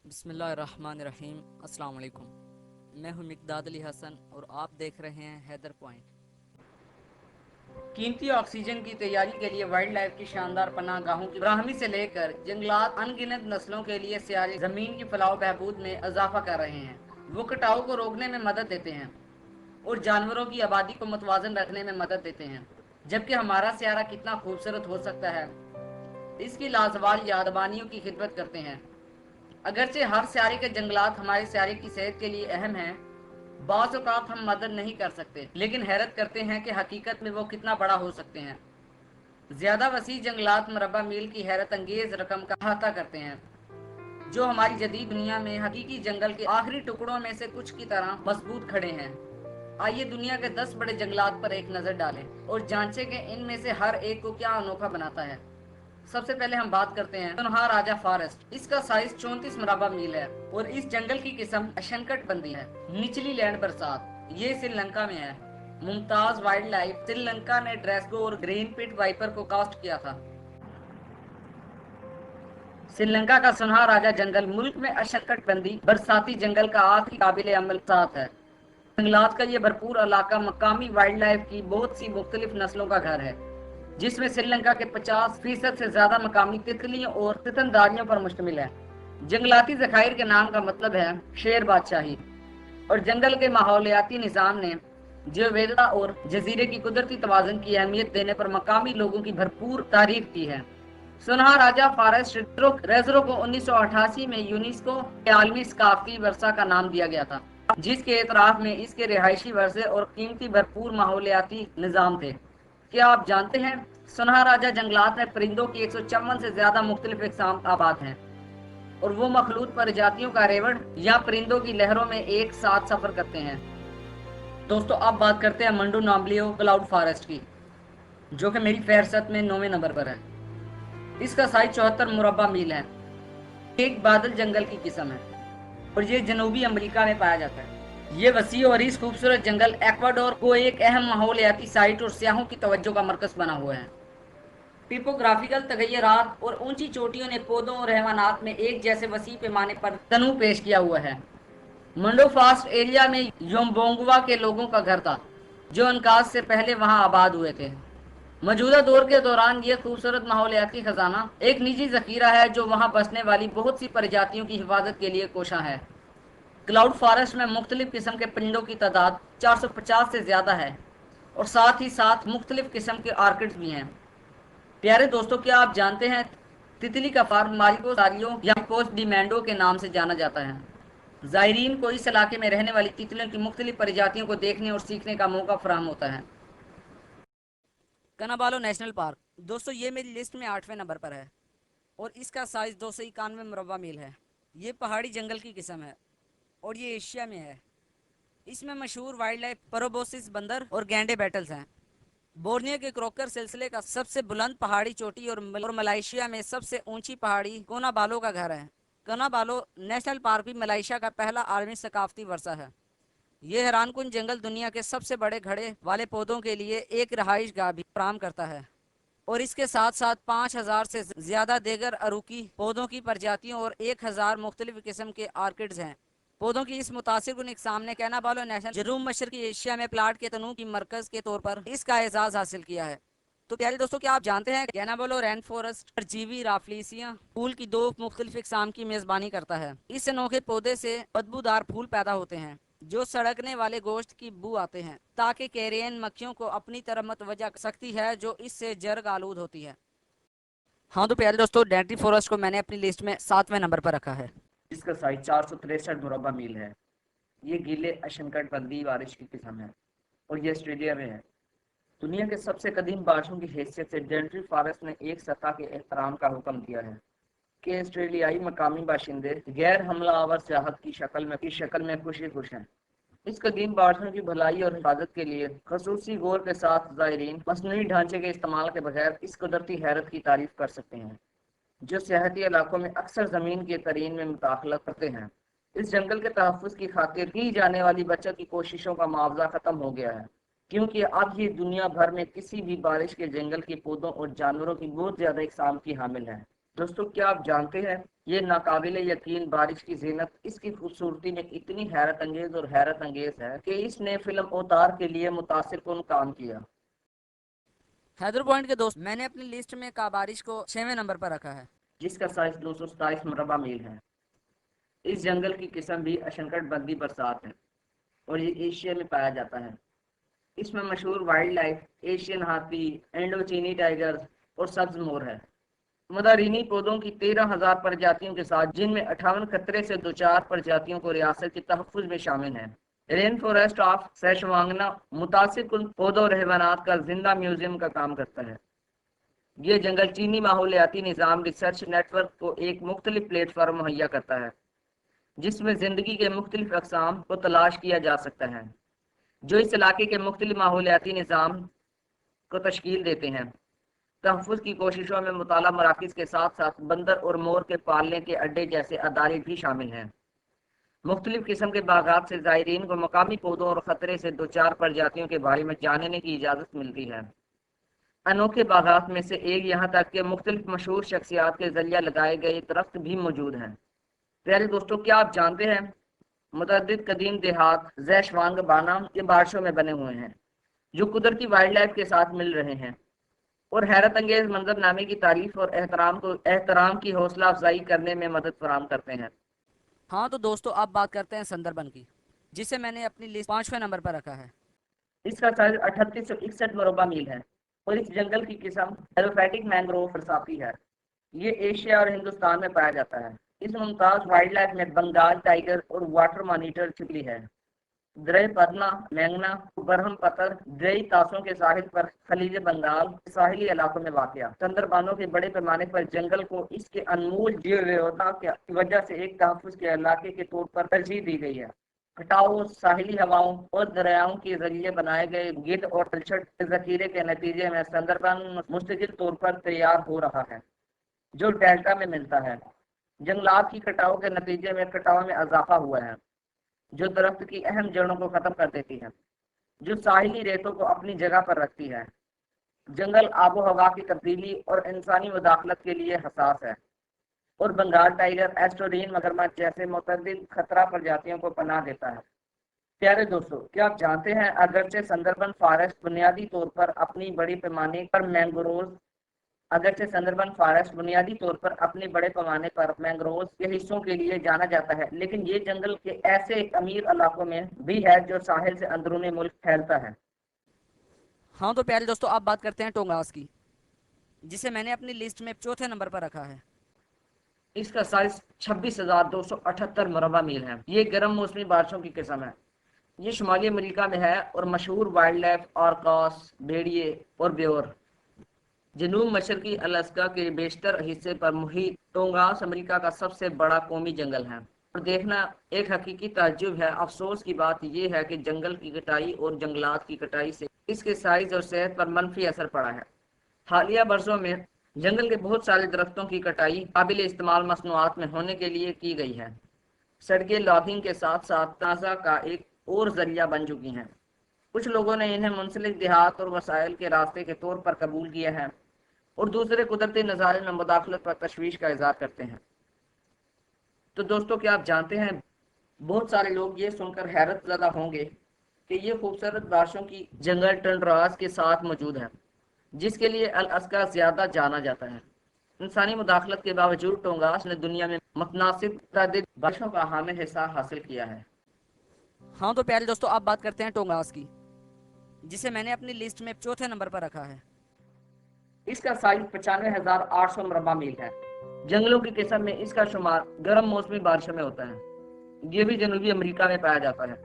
بسم اللہ الرحمن الرحیم۔ السلام علیکم، میں ہوں مقداد علی حسن اور آپ دیکھ رہے ہیں حیدر پوائنٹ۔ قیمتی آکسیجن کی تیاری کے لیے وائلڈ لائف کی شاندار پناہ گاہوں کی فراہمی سے لے کر جنگلات ان گنت نسلوں کے لیے سیارے زمین کی فلاح و بہبود میں اضافہ کر رہے ہیں۔ وہ کٹاؤ کو روکنے میں مدد دیتے ہیں اور جانوروں کی آبادی کو متوازن رکھنے میں مدد دیتے ہیں، جبکہ ہمارا سیارہ کتنا خوبصورت ہو سکتا ہے اس کی لازوال یادبانیوں کی خدمت کرتے ہیں۔ اگرچہ ہر سیارے کے جنگلات ہمارے سیارے کی صحت کے لیے اہم ہیں، بعض اوقات ہم مدد نہیں کر سکتے، لیکن حیرت کرتے ہیں کہ حقیقت میں وہ کتنا بڑا ہو سکتے ہیں۔ زیادہ وسیع جنگلات مربع میل کی حیرت انگیز رقم کا احاطہ کرتے ہیں، جو ہماری جدید دنیا میں حقیقی جنگل کے آخری ٹکڑوں میں سے کچھ کی طرح مضبوط کھڑے ہیں۔ آئیے دنیا کے 10 بڑے جنگلات پر ایک نظر ڈالیں اور جانچیں کہ ان میں سے ہر ایک کو کیا انوکھا بناتا ہے۔ سب سے پہلے ہم بات کرتے ہیں سنہا راجہ فارسٹ۔ اس کا سائز 34 مربع میل ہے اور اس جنگل کی قسم اشنکٹ بندی ہے، نچلی لینڈ برسات۔ یہ سری لنکا میں ہے۔ ممتاز وائلڈ لائف۔ سری لنکا نے ڈریسگو اور گرین پٹ وائپر کو کاسٹ کیا تھا۔ سری لنکا کا سنہا راجہ جنگل ملک میں اشنکٹ بندی برساتی جنگل کا آخری قابل عمل ساتھ ہے۔ جنگلات کا یہ بھرپور علاقہ مقامی وائلڈ لائف کی بہت سی مختلف نسلوں کا گھر ہے، جس میں سری لنکا کے 50% سے زیادہ مقامی تتلیوں اور ستنداریوں پر مشتمل ہے۔ جنگلاتی ذخائر کے نام کا مطلب ہے شیر بادشاہی، اور جنگل کے ماحولیاتی نظام نے جیوویدتا اور جزیرے کی قدرتی توازن کی اہمیت دینے پر مقامی لوگوں کی بھرپور تعریف کی ہے۔ سنہا راجہ فارسٹ ریزرو کو 1988 میں یونیسکو کے عالمی ثقافتی ورثہ کا نام دیا گیا تھا، جس کے اعتراف میں اس کے رہائشی ورثے اور قیمتی بھرپور ماحولیاتی نظام تھے۔ کیا آپ جانتے ہیں سنہا راجہ جنگلات میں پرندوں کی 154 سے زیادہ مختلف اقسام آباد ہیں، اور وہ مخلوط پرجاتیوں کا ریوڑ یا پرندوں کی لہروں میں ایک ساتھ سفر کرتے ہیں۔ دوستو اب بات کرتے ہیں منڈو نامبلیو کلاؤڈ فارسٹ کی، جو کہ میری فہرست میں 9ویں نمبر پر ہے۔ اس کا سائز 74 مربع میل ہے۔ ایک بادل جنگل کی قسم ہے اور یہ جنوبی امریکہ میں پایا جاتا ہے۔ یہ وسیع اور اس خوبصورت جنگل ایکواڈور کو ایک اہم ماحولیاتی سائٹ اور سیاحوں کی توجہ کا مرکز بنا ہوا ہے۔ ٹیپوگرافیکل تغیرات اور اونچی چوٹیوں نے پودوں اور حیوانات میں ایک جیسے وسیع پیمانے پر تنوع پیش کیا ہوا ہے۔ منڈو فاسٹ ایریا میں یومبونگوا کے لوگوں کا گھر تھا، جو انقاذ سے پہلے وہاں آباد ہوئے تھے۔ موجودہ دور کے دوران یہ خوبصورت ماحولیاتی خزانہ ایک نجی ذخیرہ ہے جو وہاں بسنے والی بہت سی پرجاتیوں کی حفاظت کے لیے کوشاں ہے۔ کلاؤڈ فارسٹ میں مختلف قسم کے پرندوں کی تعداد 450 سے زیادہ ہے، اور ساتھ ہی ساتھ مختلف قسم کے آرکڈز بھی ہیں۔ پیارے دوستو، کیا آپ جانتے ہیں تتلی کا فارم ماریکو ساریو یا پوسٹ ڈی مینڈو کے نام سے جانا جاتا ہے؟ زائرین کو اس علاقے میں رہنے والی تتلیوں کی مختلف پرجاتیوں کو دیکھنے اور سیکھنے کا موقع فراہم ہوتا ہے۔ کنابالو نیشنل پارک۔ دوستو یہ میری لسٹ میں 8ویں نمبر پر ہے اور اس کا سائز 291 مربع میل ہے۔ یہ پہاڑی جنگل کی قسم ہے اور یہ ایشیا میں ہے۔ اس میں مشہور وائلڈ لائف پروبوسس بندر اور گینڈے بیٹلز ہیں۔ بورنیو کے کروکر سلسلے کا سب سے بلند پہاڑی چوٹی اور ملائیشیا میں سب سے اونچی پہاڑی کونابالو کا گھر ہے۔ کنابالو نیشنل پارک بھی ملائیشیا کا پہلا عالمی ثقافتی ورثہ ہے۔ یہ حیران کن جنگل دنیا کے سب سے بڑے گھڑے والے پودوں کے لیے ایک رہائش گاہ بھی فراہم کرتا ہے، اور اس کے ساتھ ساتھ 5000 سے زیادہ دیگر اروکی پودوں کی پرجاتیوں اور 1000 مختلف قسم کے آرکڈز ہیں۔ پودوں کی اس متاثر کن اقسام نے کینابالو نیشنل جنوب مشرقی ایشیا میں پلاٹ کے تنوع کی مرکز کے طور پر اس کا اعزاز حاصل کیا ہے۔ تو پیارے دوستو، کیا آپ جانتے ہیں کینابالو رین فورسٹ پرجیوی رافلیسیا پھول کی 2 مختلف اقسام کی میزبانی کرتا ہے۔ اس انوکھے پودے سے بدبودار پھول پیدا ہوتے ہیں جو سڑکنے والے گوشت کی بو آتے ہیں، تاکہ کیرین مکھیوں کو اپنی طرف متوجہ کر سکتی ہے جو اس سے جرگ آلود ہوتی ہے۔ ہاں تو پیارے دوستو، ڈینٹری فورسٹ کو میں نے اپنی لسٹ میں 7ویں نمبر پر رکھا ہے۔ اس کا سائز 463 مربع میل ہے۔ یہ گیلے اشنکٹ بندی بارش کی قسم ہے اور یہ آسٹریلیا میں ہے۔ دنیا کے سب سے قدیم بارشوں کی حیثیت سے ڈینٹری فارسٹ نے ایک سطح کے احترام کا حکم دیا ہے کہ آسٹریلیائی مقامی باشندے غیر حملہ آور سیاحت کی شکل میں خوشی خوش ہیں۔ اس قدیم بارشوں کی بھلائی اور حفاظت کے لیے خصوصی غور کے ساتھ زائرین مصنوعی ڈھانچے کے استعمال کے بغیر اس قدرتی حیرت کی تعریف کر سکتے ہیں، جو سیاحتی علاقوں میں اکثر زمین کے ترین میں مداخلت کرتے ہیں۔ اس جنگل کے تحفظ کی خاطر کی جانے والی بچت کی کوششوں کا معاوضہ ختم ہو گیا ہے، کیونکہ اب یہ دنیا بھر میں کسی بھی بارش کے جنگل کے پودوں اور جانوروں کی بہت زیادہ اقسام کی حامل ہے۔ دوستو، کیا آپ جانتے ہیں یہ ناقابل یقین بارش کی زینت اس کی خوبصورتی میں اتنی حیرت انگیز ہے کہ اس نے فلم اوتار کے لیے متاثر کن کام کیا۔ حیدر پوائنٹ کے دوست، میں نے اپنی لسٹ میں کابارش کو 6ویں نمبر پر رکھا ہے، جس کا سائز 227 مربع میل ہے۔ اس جنگل کی قسم بھی اشنکٹ بندی برسات ہے اور یہ ایشیا میں پایا جاتا ہے۔ اس میں مشہور وائلڈ لائف ایشین ہاتھی، انڈو چینی ٹائگر اور سبز مور ہے۔ مدارینی پودوں کی 13,000 پرجاتیوں کے ساتھ، جن میں 58 خطرے سے دوچار پرجاتیوں کو ریاست کے تحفظ میں شامل ہیں۔ رین فارسٹ آف سیشوانگنا متاثر کن پودوں اور حیوانات کا زندہ میوزیم کا کام کرتا ہے۔ یہ جنگل چینی ماحولیاتی نظام ریسرچ نیٹ ورک کو ایک مختلف پلیٹ فارم مہیا کرتا ہے، جس میں زندگی کے مختلف اقسام کو تلاش کیا جا سکتا ہے، جو اس علاقے کے مختلف ماحولیاتی نظام کو تشکیل دیتے ہیں۔ تحفظ کی کوششوں میں مطالعہ مراکز کے ساتھ ساتھ بندر اور مور کے پالنے کے اڈے جیسے ادارے بھی شامل ہیں۔ مختلف قسم کے باغات سے زائرین کو مقامی پودوں اور خطرے سے دوچار پرجاتیوں کے بارے میں جاننے کی اجازت ملتی ہے۔ انوکھے باغات میں سے ایک یہاں تک کہ مختلف مشہور شخصیات کے ذریعہ لگائے گئے درخت بھی موجود ہیں۔ پیارے دوستوں، کیا آپ جانتے ہیں متعدد قدیم دیہات زیشوانگ بانا کے بارشوں میں بنے ہوئے ہیں، جو قدرتی وائلڈ لائف کے ساتھ مل رہے ہیں اور حیرت انگیز منظر نامے کی تعریف اور احترام کی حوصلہ افزائی کرنے میں مدد فراہم کرتے ہیں۔ ہاں تو دوستو، اب بات کرتے ہیں سندربن کی، جسے میں نے اپنی لسٹ 5ویں نمبر پر رکھا ہے۔ اس کا سائز 3861 مربع میل ہے اور اس جنگل کی قسم ایلوفیٹک مینگروو برساتی ہے۔ یہ ایشیا اور ہندوستان میں پایا جاتا ہے۔ اس ممتاز وائلڈ لائف میں بنگال ٹائیگر اور واٹر مانیٹر چھپی ہے۔ دریا پدنا مینگنا برہم پتر دریا تاسوں کے ساحل پر خلیج بنگال ساحلی علاقوں میں واقع سندربانوں کے بڑے پیمانے پر جنگل کو اس کے انمول جیوویوتا کی وجہ سے ایک تحفظ کے علاقے کے طور پر ترجیح دی گئی ہے۔ کٹاؤ، ساحلی ہواؤں اور دریاؤں کے ذریعے بنائے گئے گیٹ اور تلچھٹ کے ذخیرے کے نتیجے میں سندربن مستقل طور پر تیار ہو رہا ہے، جو ڈیلٹا میں ملتا ہے۔ جنگلات کی کٹاؤ کے نتیجے میں کٹاؤ میں اضافہ ہوا ہے، جو درخت کی اہم جڑوں کو ختم کر دیتی ہے، جو ساحلی ریتوں کو اپنی جگہ پر رکھتی ہے۔ جنگل آب و ہوا کی تبدیلی اور انسانی مداخلت کے لیے حساس ہے اور بنگال ٹائیگر، ایسٹورین مگرمچھ جیسے متعدد خطرہ پرجاتیوں کو پناہ دیتا ہے۔ پیارے دوستو، کیا آپ جانتے ہیں اگرچہ سندربن فارسٹ بنیادی طور پر اپنی بڑے پیمانے پر مینگروز کے حصوں کے لیے جانا جاتا ہے، لیکن یہ جنگل کے ایسے امیر علاقوں میں بھی ہے جو ساحل سے اندرون ملک پھیلتا ہے۔ ہاں تو پیارے دوستو، اب بات کرتے ہیں ٹونگاس کی، جسے میں نے اپنی لسٹ میں 4تھے نمبر پر رکھا ہے۔ اس کا سائز 26,278 مربع میل ہے۔ یہ گرم موسمی بارشوں کی قسم ہے۔ یہ شمالی امریکہ میں ہے اور مشہور وائلڈ لائف آرکاس، بھیڑیے اور بیور جنوب مشرقی الاسکا کے بیشتر حصے پر محیط۔ ٹونگاس امریکہ کا سب سے بڑا قومی جنگل ہے اور دیکھنا ایک حقیقی تعجب ہے۔ افسوس کی بات یہ ہے کہ جنگل کی کٹائی اور جنگلات کی کٹائی سے اس کے سائز اور صحت پر منفی اثر پڑا ہے۔ حالیہ برسوں میں جنگل کے بہت سارے درختوں کی کٹائی قابل استعمال مصنوعات میں ہونے کے لیے کی گئی ہے۔ سڑکیں لاگنگ کے ساتھ ساتھ تنازع کا ایک اور ذریعہ بن چکی ہیں۔ کچھ لوگوں نے انہیں منسلک دیہات اور وسائل کے راستے کے طور پر قبول کیا ہے اور دوسرے قدرتی نظارے میں مداخلت پر تشویش کا اظہار کرتے ہیں۔ تو دوستو، کیا آپ جانتے ہیں بہت سارے لوگ یہ سن کر حیرت زدہ ہوں گے کہ یہ خوبصورت بارشوں کی جنگل ٹنڈراز کے ساتھ موجود ہے، جس کے لیے الاسکا زیادہ جانا جاتا ہے۔ انسانی مداخلت کے باوجود ٹونگاس نے دنیا میں متناسب متعدد بارشوں کا حامل حصہ حاصل کیا ہے۔ ہاں تو پیارے دوستو، اب بات کرتے ہیں ٹونگاس کی، جسے میں نے اپنی لسٹ میں 4تھے نمبر پر رکھا ہے۔ اس کا سائز 95,800 مربع میل ہے۔ جنگلوں کی قسم میں اس کا شمار گرم موسمی بارشوں میں ہوتا ہے۔ یہ بھی جنوبی امریکہ میں پایا جاتا ہے۔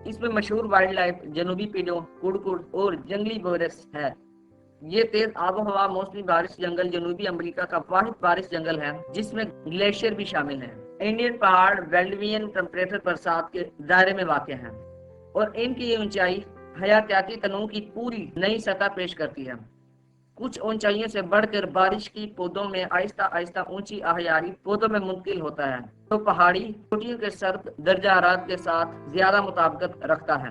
اس میں مشہور وائلڈ لائف جنوبی پیڈو، کڑکڑ اور جنگلی بورس ہے۔ یہ تیز آب و ہوا موسمی بارش جنگل جنوبی امریکہ کا واحد بارش جنگل ہے جس میں گلیشیئر بھی شامل ہیں۔ انڈین پہاڑ ویلڈوین ٹمپریچر برسات کے دائرے میں واقع ہیں اور ان کی یہ اونچائی حیاتیاتی تنوع کی پوری نئی سطح پیش کرتی ہے۔ کچھ اونچائیوں سے بڑھ کر بارش کی پودوں میں آہستہ آہستہ اونچی احیاری پودوں میں منتقل ہوتا ہے، تو پہاڑی چوٹیوں کے سرد درجہ حرارت کے ساتھ زیادہ مطابقت رکھتا ہے۔